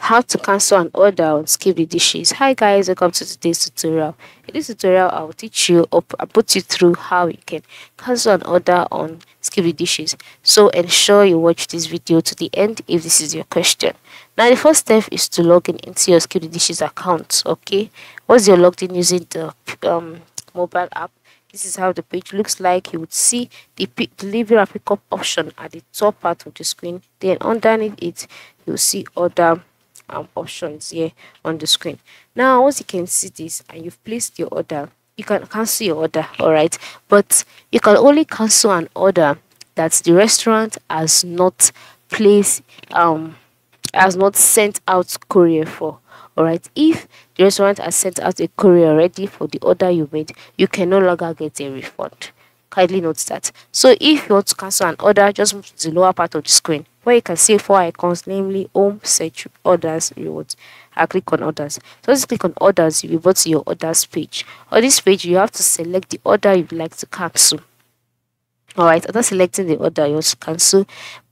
how to cancel an order on Skip the Dishes. Hi guys, welcome to today's tutorial. In this tutorial, I'll teach you or I'll put you through how you can cancel an order on Skip the Dishes. So ensure you watch this video to the end if this is your question. Now the first step is to log in into your Skip the Dishes account. Okay, once you're logged in using the mobile app, this is how the page looks like. You would see the delivery and pickup option at the top part of the screen. Then underneath it, you'll see other options here on the screen. Now, once you can see this and you've placed your order, you can cancel your order, all right? But you can only cancel an order that the restaurant has not placed has not sent out courier for. All right, if the restaurant has sent out a courier already for the order you made, you can no longer get a refund. Kindly note that. So if you want to cancel an order, just move to the lower part of the screen where you can see 4 icons, namely home, search, orders, rewards. I click on orders. So just click on orders, you'll be brought to your orders page. On this page, you have to select the order you'd like to cancel. Alright, after selecting the order, you want to cancel.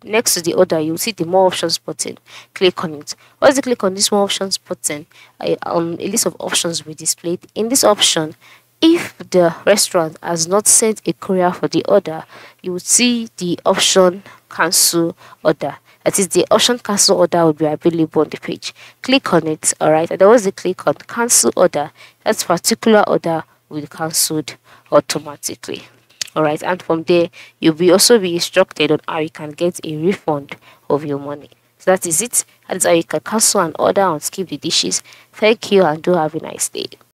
Next to the order, you'll see the more options button. Click on it. Once you click on this more options button, a list of options will be displayed. In this option, if the restaurant has not sent a courier for the order, you will see the option cancel order. That is, the option cancel order will be available on the page. Click on it. Alright, and then once you click on cancel order, that particular order will be cancelled automatically. Alright, and from there you'll also be instructed on how you can get a refund of your money. So that is it. That's how you can cancel an order on Skip the Dishes. Thank you and do have a nice day.